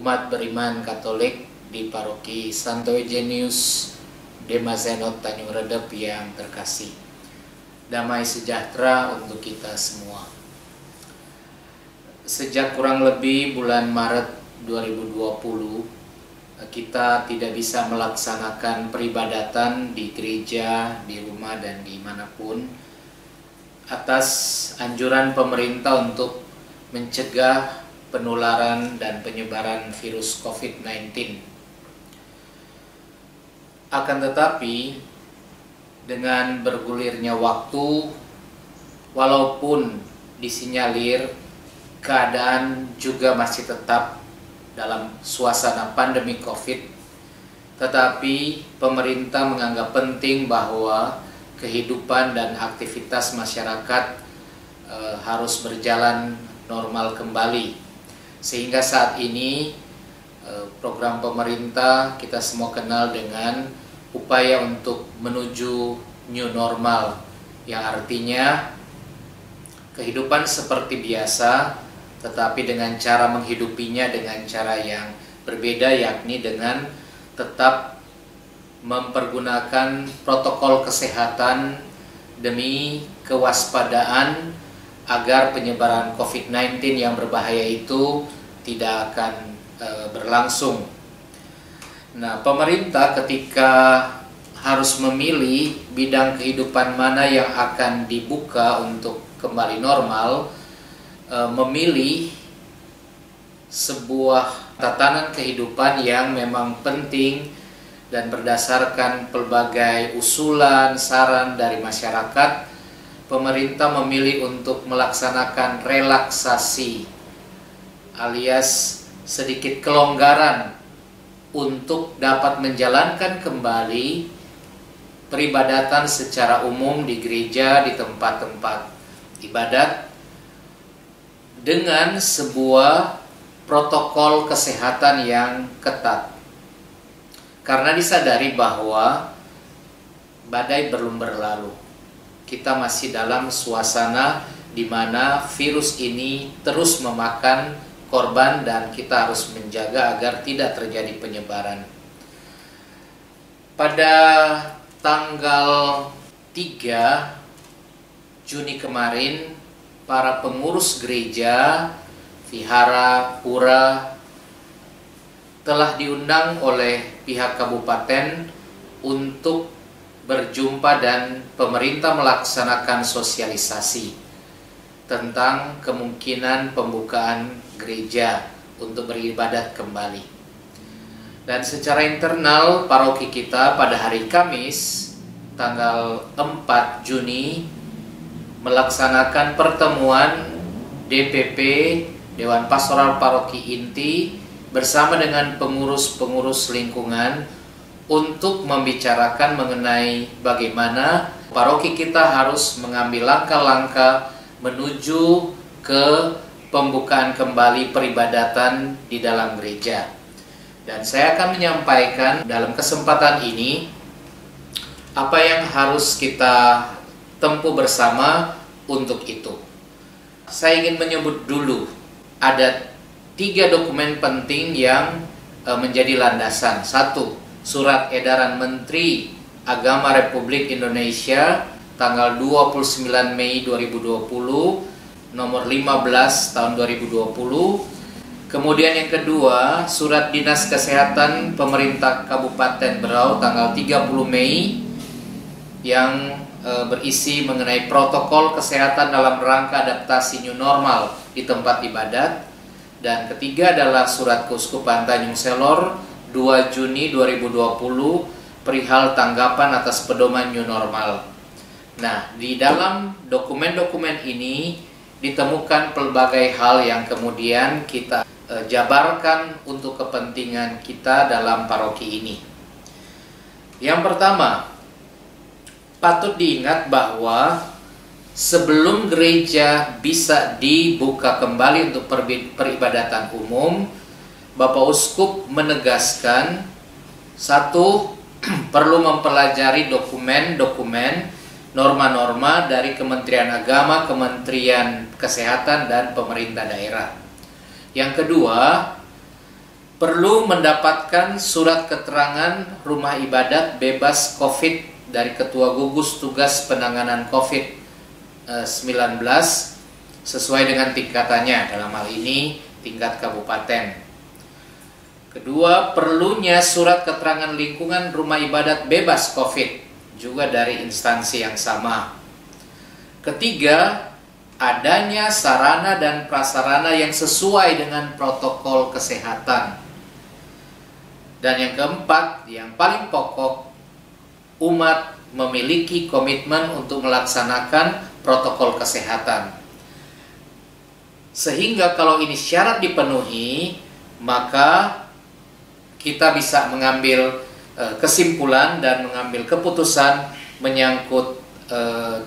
umat beriman Katolik di Paroki Santo Eugenius Demazenot Tanjung Redep yang terkasih. Damai sejahtera untuk kita semua. Sejak kurang lebih bulan Maret 2020, kita tidak bisa melaksanakan peribadatan di gereja, di rumah, dan dimanapun atas anjuran pemerintah untuk mencegah penularan dan penyebaran virus COVID-19. Akan tetapi, dengan bergulirnya waktu, walaupun disinyalir keadaan juga masih tetap dalam suasana pandemi COVID, tetapi pemerintah menganggap penting bahwa kehidupan dan aktivitas masyarakat harus berjalan normal kembali. Sehingga saat ini program pemerintah kita semua kenal dengan upaya untuk menuju new normal, yang artinya kehidupan seperti biasa, tetapi dengan cara menghidupinya dengan cara yang berbeda, yakni dengan tetap mempergunakan protokol kesehatan demi kewaspadaan agar penyebaran COVID-19 yang berbahaya itu tidak akan berlangsung. Nah, pemerintah ketika harus memilih bidang kehidupan mana yang akan dibuka untuk kembali normal, memilih sebuah tatanan kehidupan yang memang penting dan berdasarkan pelbagai usulan, saran dari masyarakat. Pemerintah memilih untuk melaksanakan relaksasi alias sedikit kelonggaran untuk dapat menjalankan kembali peribadatan secara umum di gereja, di tempat-tempat ibadat dengan sebuah protokol kesehatan yang ketat. Karena disadari bahwa badai belum berlalu. Kita masih dalam suasana di mana virus ini terus memakan korban dan kita harus menjaga agar tidak terjadi penyebaran. Pada tanggal 3 Juni kemarin, para pengurus gereja, vihara, pura telah diundang oleh pihak kabupaten untuk berjumpa dan pemerintah melaksanakan sosialisasi tentang kemungkinan pembukaan gereja untuk beribadat kembali. Dan secara internal paroki kita pada hari Kamis tanggal 4 Juni melaksanakan pertemuan DPP Dewan Pastoral Paroki Inti bersama dengan pengurus-pengurus lingkungan untuk membicarakan mengenai bagaimana paroki kita harus mengambil langkah-langkah menuju ke pembukaan kembali peribadatan di dalam gereja. Dan saya akan menyampaikan dalam kesempatan ini apa yang harus kita tempuh bersama untuk itu. Saya ingin menyebut dulu ada 3 dokumen penting yang menjadi landasan. 1. Surat Edaran Menteri Agama Republik Indonesia tanggal 29 Mei 2020 nomor 15 tahun 2020. Kemudian yang kedua, Surat Dinas Kesehatan Pemerintah Kabupaten Berau tanggal 30 Mei yang berisi mengenai protokol kesehatan dalam rangka adaptasi new normal di tempat ibadat. Dan ketiga adalah Surat Keuskupan Tanjung Selor 2 Juni 2020 perihal tanggapan atas pedoman new normal. Nah, di dalam dokumen-dokumen ini ditemukan pelbagai hal yang kemudian kita jabarkan untuk kepentingan kita dalam paroki ini. Yang pertama, patut diingat bahwa sebelum gereja bisa dibuka kembali untuk peribadatan umum, Bapak Uskup menegaskan, 1, perlu mempelajari dokumen-dokumen, norma-norma dari Kementerian Agama, Kementerian Kesehatan, dan pemerintah daerah. Yang kedua, perlu mendapatkan surat keterangan rumah ibadat bebas COVID dari Ketua Gugus Tugas Penanganan COVID-19 sesuai dengan tingkatannya, dalam hal ini tingkat kabupaten. Kedua, perlunya surat keterangan lingkungan rumah ibadat bebas COVID juga dari instansi yang sama. Ketiga, adanya sarana dan prasarana yang sesuai dengan protokol kesehatan. Dan yang keempat, yang paling pokok, umat memiliki komitmen untuk melaksanakan protokol kesehatan. Sehingga kalau ini syarat dipenuhi, maka kita bisa mengambil kesimpulan dan mengambil keputusan menyangkut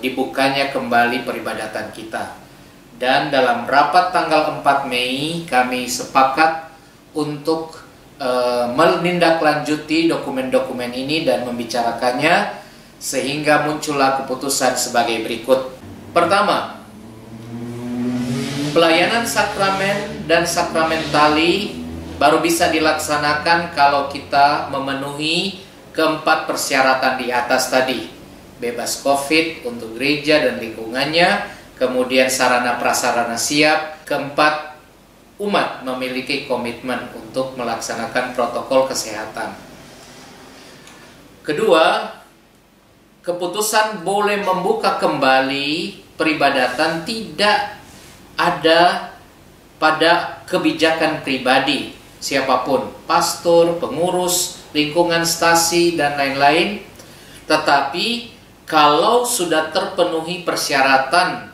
dibukanya kembali peribadatan kita. Dan dalam rapat tanggal 4 Mei kami sepakat untuk menindaklanjuti dokumen-dokumen ini dan membicarakannya sehingga muncullah keputusan sebagai berikut. Pertama, pelayanan sakramen dan sakramentali baru bisa dilaksanakan kalau kita memenuhi keempat persyaratan di atas tadi. Bebas COVID untuk gereja dan lingkungannya, kemudian sarana prasarana siap, keempat, umat memiliki komitmen untuk melaksanakan protokol kesehatan. Kedua, keputusan boleh membuka kembali peribadatan tidak ada pada kebijakan pribadi siapapun, pastor, pengurus, lingkungan stasi, dan lain-lain. Tetapi kalau sudah terpenuhi persyaratan,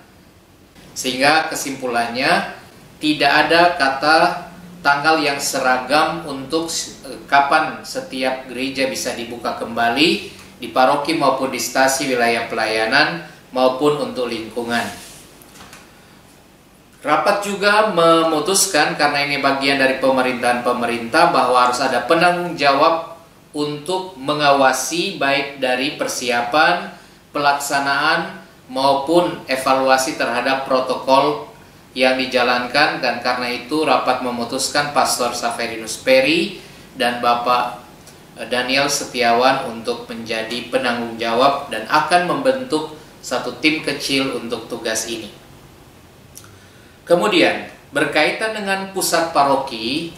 sehingga kesimpulannya tidak ada kata tanggal yang seragam untuk kapan setiap gereja bisa dibuka kembali di paroki maupun di stasi wilayah pelayanan maupun untuk lingkungan. Rapat juga memutuskan, karena ini bagian dari pemerintahan pemerintah, bahwa harus ada penanggung jawab untuk mengawasi baik dari persiapan, pelaksanaan maupun evaluasi terhadap protokol yang dijalankan. Dan karena itu rapat memutuskan Pastor Saverinus Peri dan Bapak Daniel Setiawan untuk menjadi penanggung jawab dan akan membentuk satu tim kecil untuk tugas ini. Kemudian berkaitan dengan pusat paroki,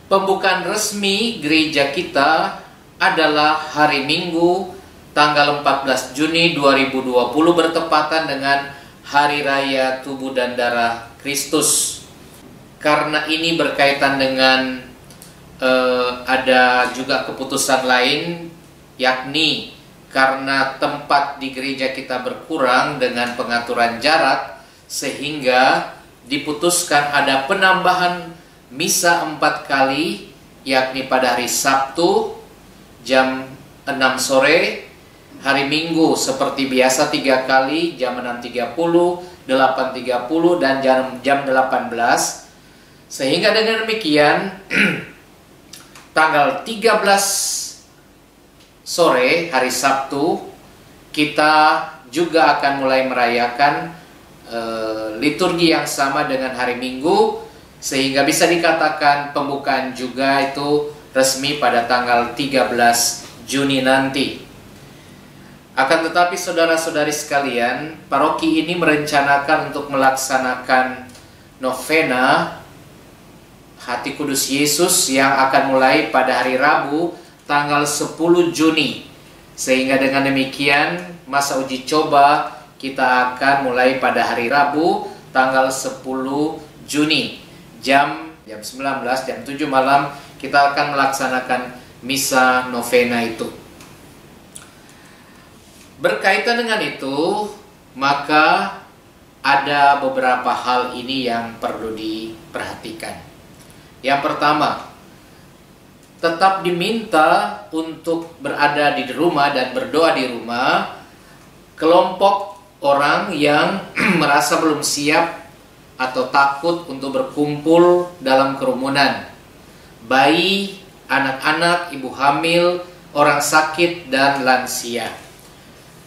pembukaan resmi gereja kita adalah hari Minggu tanggal 14 Juni 2020 bertepatan dengan Hari Raya Tubuh dan Darah Kristus. Karena ini berkaitan dengan ada juga keputusan lain, yakni karena tempat di gereja kita berkurang dengan pengaturan jarak, sehingga diputuskan ada penambahan misa 4 kali, yakni pada hari Sabtu jam 6 sore, hari Minggu seperti biasa 3 kali jam 6.30, 8.30 dan jam 18. Sehingga dengan demikian tanggal 13 sore hari Sabtu kita juga akan mulai merayakan liturgi yang sama dengan hari Minggu, sehingga bisa dikatakan pembukaan juga itu resmi pada tanggal 13 Juni nanti. Akan tetapi saudara-saudari sekalian, paroki ini merencanakan untuk melaksanakan novena Hati Kudus Yesus yang akan mulai pada hari Rabu tanggal 10 Juni. Sehingga dengan demikian masa uji coba kita akan mulai pada hari Rabu tanggal 10 Juni jam 19, jam 7 malam kita akan melaksanakan misa novena itu. Berkaitan dengan itu, maka ada beberapa hal ini yang perlu diperhatikan. Yang pertama, tetap diminta untuk berada di rumah dan berdoa di rumah kelompok orang yang merasa belum siap atau takut untuk berkumpul dalam kerumunan. Bayi, anak-anak, ibu hamil, orang sakit, dan lansia.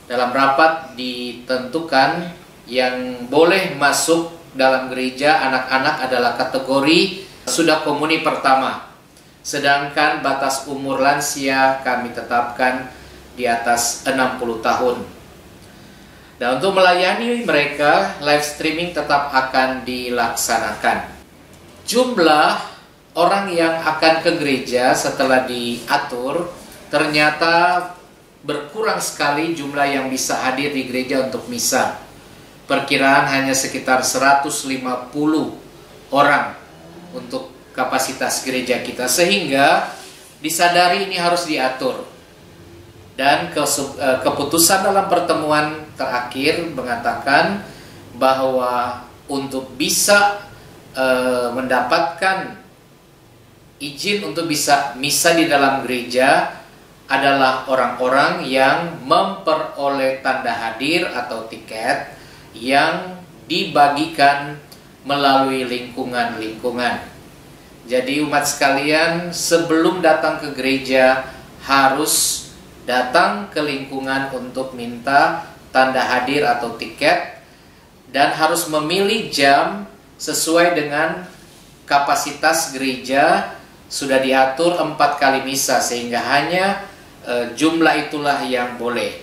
Dalam rapat ditentukan yang boleh masuk dalam gereja anak-anak adalah kategori sudah komuni pertama. Sedangkan batas umur lansia kami tetapkan di atas 60 tahun. Dan untuk melayani mereka, live streaming tetap akan dilaksanakan. Jumlah orang yang akan ke gereja setelah diatur ternyata berkurang sekali jumlah yang bisa hadir di gereja untuk misa. Perkiraan hanya sekitar 150 orang untuk kapasitas gereja kita, sehingga disadari ini harus diatur. Dan keputusan dalam pertemuan terakhir mengatakan bahwa untuk bisa mendapatkan izin untuk bisa misa di dalam gereja adalah orang-orang yang memperoleh tanda hadir atau tiket yang dibagikan melalui lingkungan-lingkungan. Jadi umat sekalian, sebelum datang ke gereja harus datang ke lingkungan untuk minta tanda hadir atau tiket, dan harus memilih jam sesuai dengan kapasitas gereja. Sudah diatur 4 kali misa, sehingga hanya jumlah itulah yang boleh.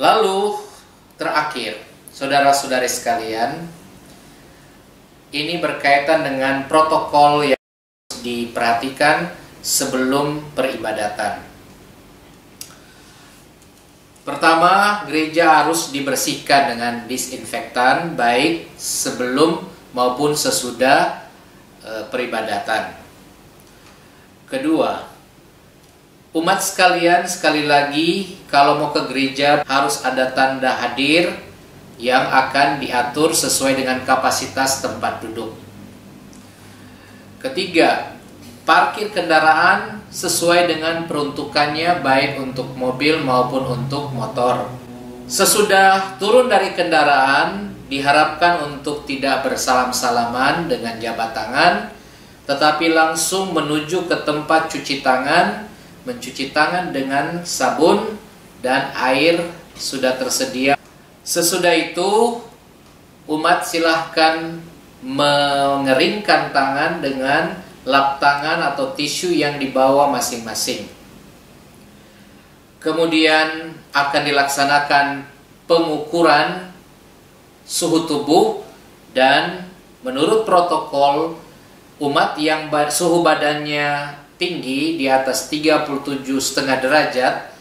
Lalu terakhir, saudara-saudari sekalian, ini berkaitan dengan protokol yang harus diperhatikan sebelum peribadatan. Pertama, gereja harus dibersihkan dengan disinfektan baik sebelum maupun sesudah peribadatan. Kedua, umat sekalian, sekali lagi, kalau mau ke gereja harus ada tanda hadir yang akan diatur sesuai dengan kapasitas tempat duduk. Ketiga, parkir kendaraan sesuai dengan peruntukannya, baik untuk mobil maupun untuk motor. Sesudah turun dari kendaraan, diharapkan untuk tidak bersalam-salaman dengan jabat tangan, tetapi langsung menuju ke tempat cuci tangan, mencuci tangan dengan sabun dan air sudah tersedia. Sesudah itu, umat silahkan mengeringkan tangan dengan lap tangan atau tisu yang dibawa masing-masing. Kemudian akan dilaksanakan pengukuran suhu tubuh, dan menurut protokol, umat yang suhu badannya tinggi di atas 37,5 derajat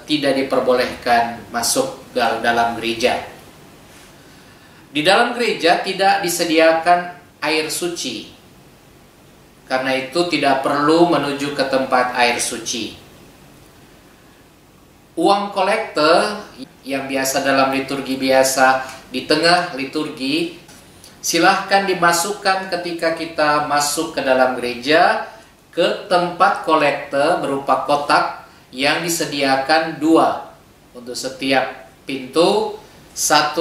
tidak diperbolehkan masuk dalam gereja. Di dalam gereja tidak disediakan air suci, karena itu tidak perlu menuju ke tempat air suci. Uang kolekte yang biasa dalam liturgi biasa di tengah liturgi, silahkan dimasukkan ketika kita masuk ke dalam gereja ke tempat kolekte berupa kotak yang disediakan 2 untuk setiap pintu, 1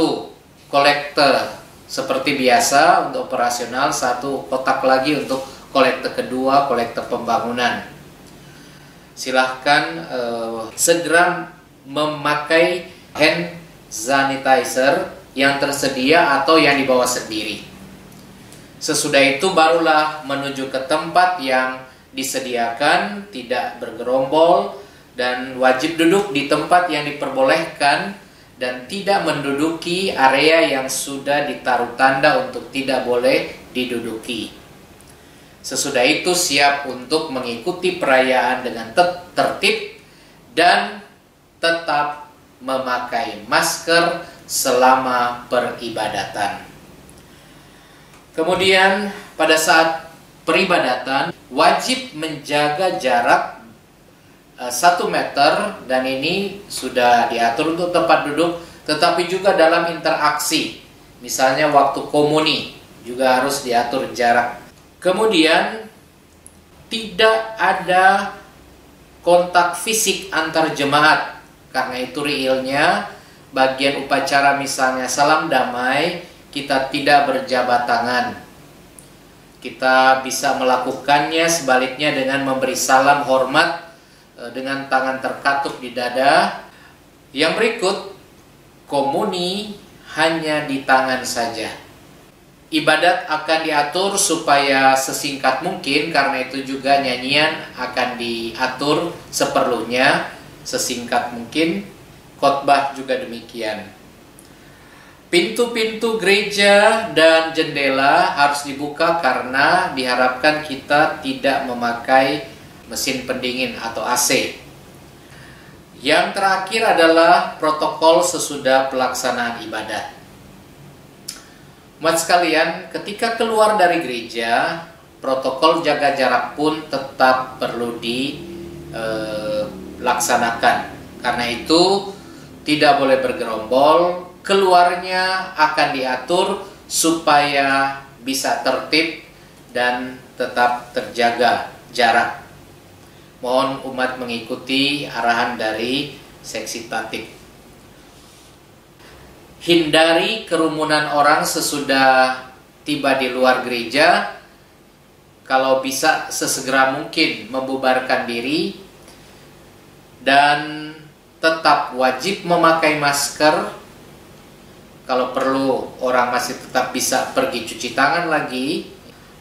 kolekte seperti biasa untuk operasional, 1 kotak lagi untuk kolekte kedua, kolekte pembangunan. Silahkan segera memakai hand sanitizer yang tersedia atau yang dibawa sendiri. Sesudah itu barulah menuju ke tempat yang disediakan, tidak bergerombol, dan wajib duduk di tempat yang diperbolehkan dan tidak menduduki area yang sudah ditaruh tanda untuk tidak boleh diduduki. Sesudah itu siap untuk mengikuti perayaan dengan tertib dan tetap memakai masker selama peribadatan. Kemudian pada saat peribadatan wajib menjaga jarak 1 meter, dan ini sudah diatur untuk tempat duduk, tetapi juga dalam interaksi. Misalnya waktu komuni juga harus diatur jarak. Kemudian tidak ada kontak fisik antar jemaat, karena itu realnya bagian upacara misalnya salam damai, kita tidak berjabat tangan. Kita bisa melakukannya sebaliknya dengan memberi salam hormat dengan tangan terkatup di dada. Yang berikut, komuni hanya di tangan saja. Ibadat akan diatur supaya sesingkat mungkin, karena itu juga nyanyian akan diatur seperlunya, sesingkat mungkin. Khotbah juga demikian. Pintu-pintu gereja dan jendela harus dibuka karena diharapkan kita tidak memakai mesin pendingin atau AC. Yang terakhir adalah protokol sesudah pelaksanaan ibadat. Umat sekalian, ketika keluar dari gereja, protokol jaga jarak pun tetap perlu dilaksanakan. Karena itu tidak boleh bergerombol, keluarnya akan diatur supaya bisa tertib dan tetap terjaga jarak. Mohon umat mengikuti arahan dari seksi tatik. Hindari kerumunan orang sesudah tiba di luar gereja. Kalau bisa sesegera mungkin membubarkan diri. Dan tetap wajib memakai masker. Kalau perlu orang masih tetap bisa pergi cuci tangan lagi.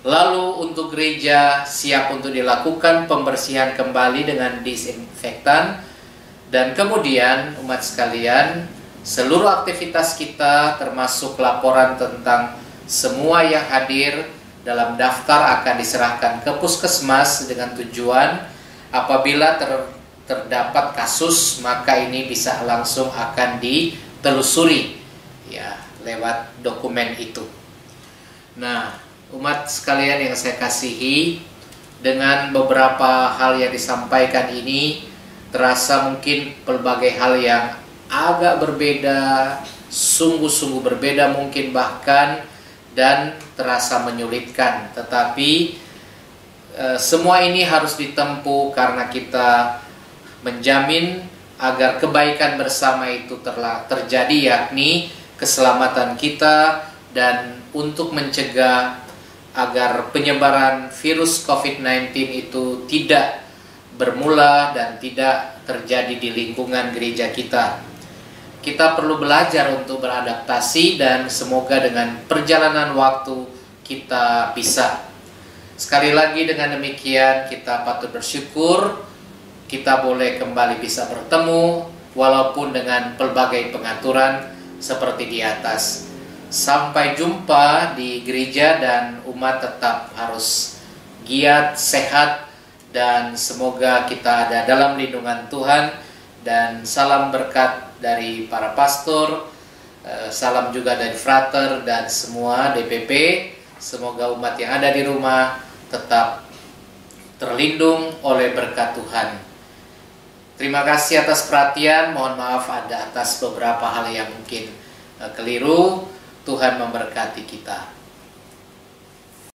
Lalu untuk gereja siap untuk dilakukan pembersihan kembali dengan disinfektan. Dan kemudian umat sekalian, seluruh aktivitas kita termasuk laporan tentang semua yang hadir dalam daftar akan diserahkan ke puskesmas dengan tujuan apabila terdapat kasus, maka ini bisa langsung akan ditelusuri ya lewat dokumen itu. Nah, umat sekalian yang saya kasihi, dengan beberapa hal yang disampaikan ini terasa mungkin pelbagai hal yang agak berbeda, sungguh-sungguh berbeda mungkin bahkan, dan terasa menyulitkan. Tetapi semua ini harus ditempuh karena kita menjamin agar kebaikan bersama itu terjadi, yakni keselamatan kita, dan untuk mencegah agar penyebaran virus COVID-19 itu tidak bermula dan tidak terjadi di lingkungan gereja kita. Kita perlu belajar untuk beradaptasi dan semoga dengan perjalanan waktu kita bisa. Sekali lagi dengan demikian kita patut bersyukur kita boleh kembali bisa bertemu walaupun dengan pelbagai pengaturan seperti di atas. Sampai jumpa di gereja dan umat tetap harus giat, sehat, dan semoga kita ada dalam lindungan Tuhan. Dan salam berkat dari para pastor, salam juga dari frater dan semua DPP. Semoga umat yang ada di rumah tetap terlindung oleh berkat Tuhan. Terima kasih atas perhatian, mohon maaf ada atas beberapa hal yang mungkin keliru. Tuhan memberkati kita.